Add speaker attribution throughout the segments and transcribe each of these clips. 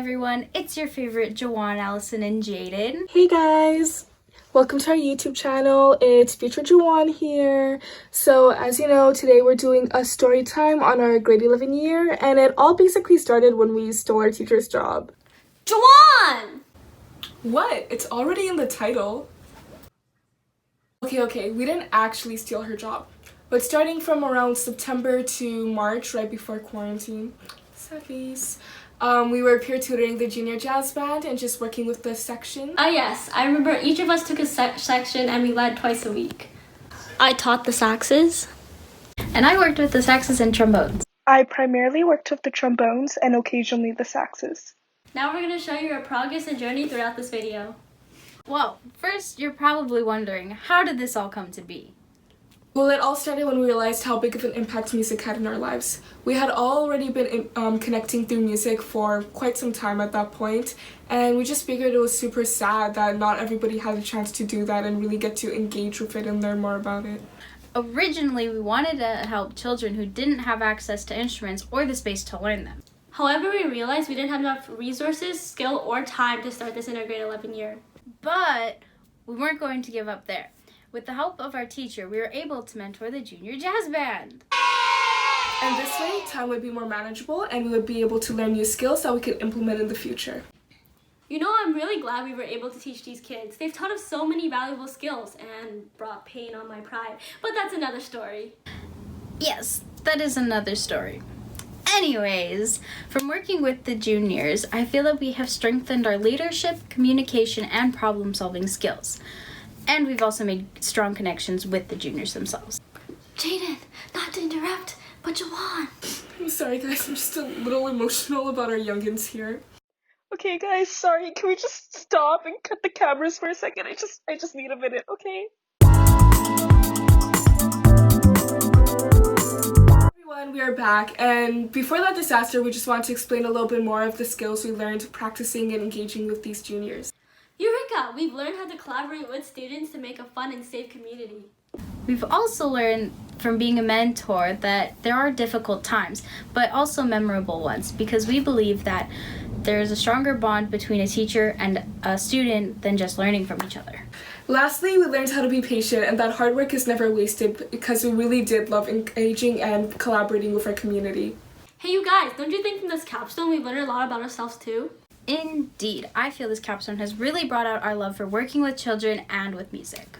Speaker 1: everyone, it's your favorite Jawan, Allison, and Jaden.
Speaker 2: Hey guys! Welcome to our YouTube channel. It's Future Jawan here. So as you know, today we're doing a story time on our grade 11 year, and it all basically started when we stole our teacher's job.
Speaker 3: Jawan!
Speaker 2: What? It's already in the title. Okay, we didn't actually steal her job. But starting from around September to March, right before quarantine, we were peer tutoring the junior jazz band and just working with the section.
Speaker 3: Yes, I remember each of us took a section and we led twice a week. I taught the saxes.
Speaker 1: And I worked with the saxes and trombones.
Speaker 2: I primarily worked with the trombones and occasionally the saxes.
Speaker 3: Now we're going to show you our progress and journey throughout this video.
Speaker 1: Well, first you're probably wondering, how did this all come to be?
Speaker 2: Well, it all started when we realized how big of an impact music had in our lives. We had already been connecting through music for quite some time at that point, and we just figured it was super sad that not everybody had a chance to do that and really get to engage with it and learn more about it.
Speaker 1: Originally, we wanted to help children who didn't have access to instruments or the space to learn them.
Speaker 3: However, we realized we didn't have enough resources, skill, or time to start this in our grade 11 year.
Speaker 1: But we weren't going to give up there. With the help of our teacher, we were able to mentor the junior jazz band.
Speaker 2: And this way, time would be more manageable and we would be able to learn new skills that we could implement in the future.
Speaker 3: You know, I'm really glad we were able to teach these kids. They've taught us so many valuable skills and brought pain on my pride. But that's another story.
Speaker 1: Yes, that is another story. Anyways, from working with the juniors, I feel that we have strengthened our leadership, communication, and problem-solving skills. And we've also made strong connections with the juniors themselves.
Speaker 3: Jaden, not to interrupt, but Jawan.
Speaker 2: I'm sorry guys, I'm just a little emotional about our youngins here. Okay guys, sorry, can we just stop and cut the cameras for a second? I just need a minute, okay? Everyone, we are back, and before that disaster, we just wanted to explain a little bit more of the skills we learned practicing and engaging with these juniors.
Speaker 3: Eureka! We've learned how to collaborate with students to make a fun and safe community.
Speaker 1: We've also learned from being a mentor that there are difficult times, but also memorable ones, because we believe that there is a stronger bond between a teacher and a student than just learning from each other.
Speaker 2: Lastly, we learned how to be patient and that hard work is never wasted because we really did love engaging and collaborating with our community.
Speaker 3: Hey you guys, don't you think from this capstone we've learned a lot about ourselves too?
Speaker 1: Indeed, I feel this capstone has really brought out our love for working with children and with music.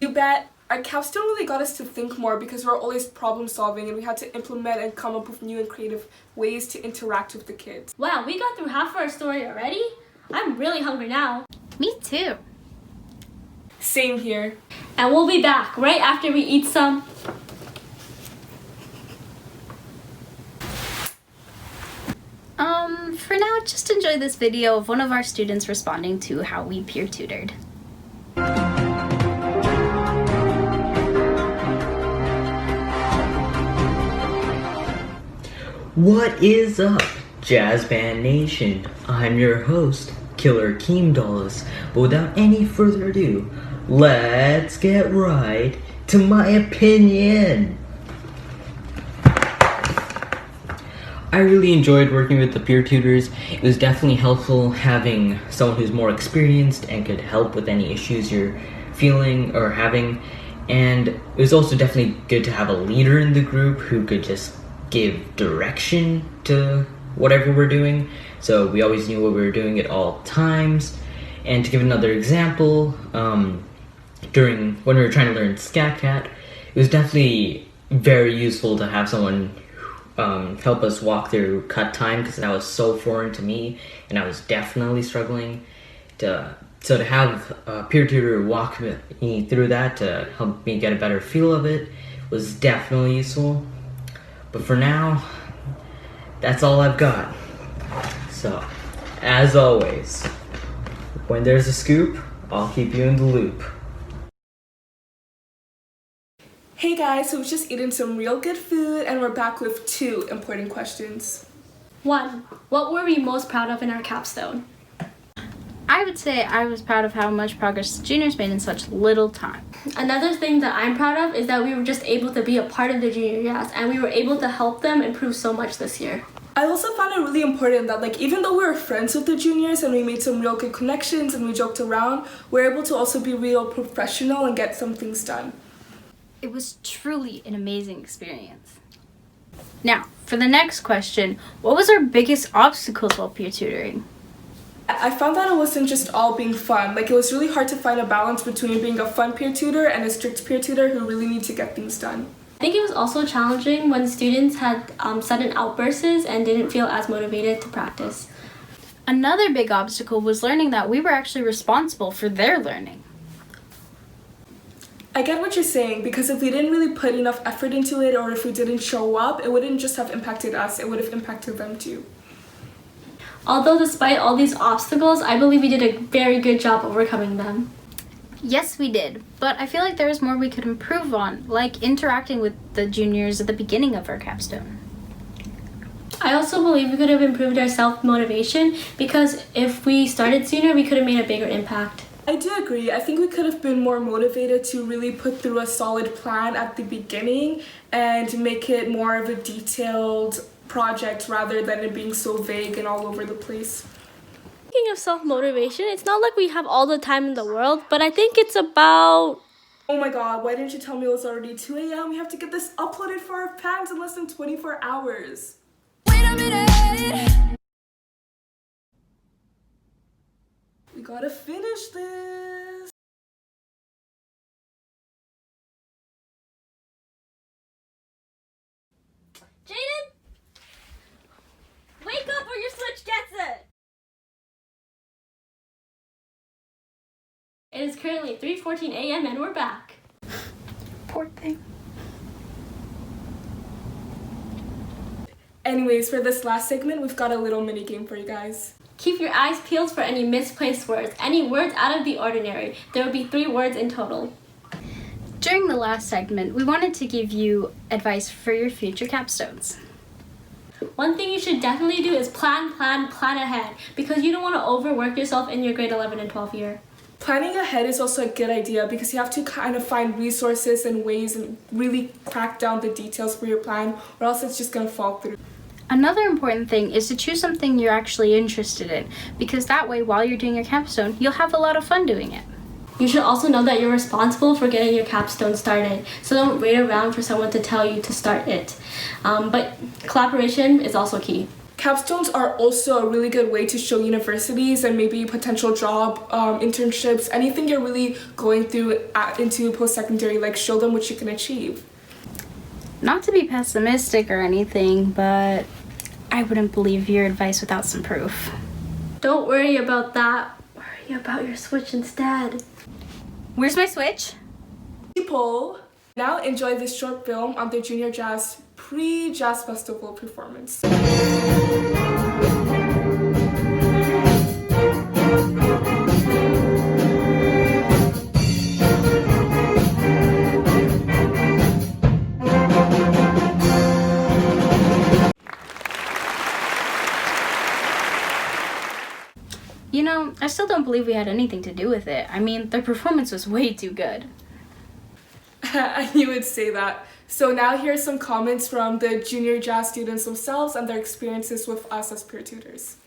Speaker 2: You bet. Our capstone really got us to think more because we're always problem solving and we had to implement and come up with new and creative ways to interact with the kids.
Speaker 3: Wow, we got through half of our story already? I'm really hungry now.
Speaker 1: Me too.
Speaker 2: Same here.
Speaker 3: And we'll be back right after we eat some.
Speaker 1: For now, just enjoy this video of one of our students responding to how we peer tutored.
Speaker 4: What is up, Jazz Band Nation? I'm your host, Killer Keem Dolls. But without any further ado, let's get right to my opinion. I really enjoyed working with the peer tutors. It was definitely helpful having someone who's more experienced and could help with any issues you're feeling or having. And it was also definitely good to have a leader in the group who could just give direction to whatever we're doing. So we always knew what we were doing at all times. And to give another example, when we were trying to learn Scat Cat, it was definitely very useful to have someone help us walk through cut time because that was so foreign to me and I was definitely struggling to have a peer tutor walk me through that to help me get a better feel of it was definitely useful. But for now, that's all I've got. So, as always, when there's a scoop, I'll keep you in the loop.
Speaker 2: Hey guys, so we've just eaten some real good food and we're back with 2 important questions.
Speaker 3: 1. What were we most proud of in our capstone?
Speaker 1: I would say I was proud of how much progress the juniors made in such little time.
Speaker 3: Another thing that I'm proud of is that we were just able to be a part of the junior jazz and we were able to help them improve so much this year.
Speaker 2: I also found it really important that like even though we were friends with the juniors and we made some real good connections and we joked around, we're able to also be real professional and get some things done.
Speaker 1: It was truly an amazing experience. Now, for the next question, what was our biggest obstacles while peer tutoring?
Speaker 2: I found that it wasn't just all being fun. Like it was really hard to find a balance between being a fun peer tutor and a strict peer tutor who really need to get things done.
Speaker 3: I think it was also challenging when students had sudden outbursts and didn't feel as motivated to practice.
Speaker 1: Another big obstacle was learning that we were actually responsible for their learning.
Speaker 2: I get what you're saying, because if we didn't really put enough effort into it or if we didn't show up, it wouldn't just have impacted us, it would have impacted them too.
Speaker 3: Although despite all these obstacles, I believe we did a very good job overcoming them.
Speaker 1: Yes, we did, but I feel like there was more we could improve on, like interacting with the juniors at the beginning of our capstone.
Speaker 3: I also believe we could have improved our self-motivation because if we started sooner, we could have made a bigger impact.
Speaker 2: I do agree. I think we could have been more motivated to really put through a solid plan at the beginning and make it more of a detailed project rather than it being so vague and all over the place.
Speaker 3: Speaking of self-motivation, it's not like we have all the time in the world, but I think it's about...
Speaker 2: Oh my god, why didn't you tell me it was already 2 a.m.? We have to get this uploaded for our fans in less than 24 hours.
Speaker 5: Wait a minute.
Speaker 2: We gotta finish this.
Speaker 3: Jaden? Wake up or your switch gets it! It is currently 3:14 a.m. and we're back.
Speaker 1: Poor thing.
Speaker 2: Anyways, for this last segment, we've got a little mini game for you guys.
Speaker 3: Keep your eyes peeled for any misplaced words, any words out of the ordinary. There will be 3 words in total.
Speaker 1: During the last segment, we wanted to give you advice for your future capstones.
Speaker 3: One thing you should definitely do is plan ahead because you don't want to overwork yourself in your grade 11 and 12 year.
Speaker 2: Planning ahead is also a good idea because you have to kind of find resources and ways and really crack down the details for your plan, or else it's just gonna fall through.
Speaker 1: Another important thing is to choose something you're actually interested in, because that way while you're doing your capstone, you'll have a lot of fun doing it.
Speaker 3: You should also know that you're responsible for getting your capstone started, so don't wait around for someone to tell you to start it. But collaboration is also key.
Speaker 2: Capstones are also a really good way to show universities and maybe potential job internships, anything you're really going through into post-secondary, like show them what you can achieve.
Speaker 1: Not to be pessimistic or anything, but I wouldn't believe your advice without some proof.
Speaker 3: Don't worry about that. Worry about your switch instead.
Speaker 1: Where's my switch?
Speaker 2: People, now enjoy this short film on the Junior Jazz pre-Jazz Festival performance.
Speaker 1: You know, I still don't believe we had anything to do with it. I mean, the performance was way too good.
Speaker 2: I knew you'd say that. So now here's some comments from the junior jazz students themselves and their experiences with us as peer tutors.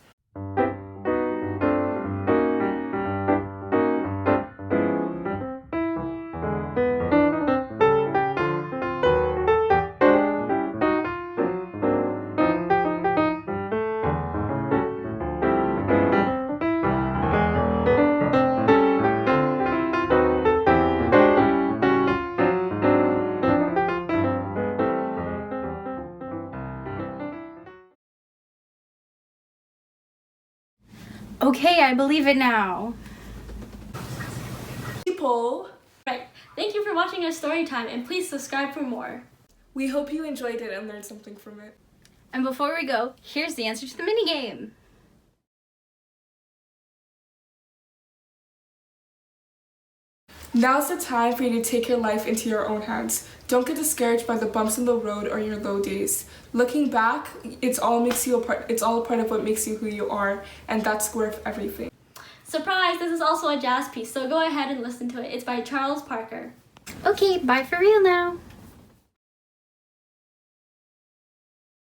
Speaker 1: Okay, I believe it now.
Speaker 2: People,
Speaker 3: Right. Thank you for watching our story time and please subscribe for more.
Speaker 2: we hope you enjoyed it and learned something from it.
Speaker 1: And before we go, here's the answer to the minigame.
Speaker 2: Now's the time for you to take your life into your own hands. Don't get discouraged by the bumps in the road or your low days. Looking back, it's all a part of what makes you who you are, and that's worth everything.
Speaker 3: Surprise! This is also a jazz piece, so go ahead and listen to it. It's by Charles Parker.
Speaker 1: Okay, bye for real now.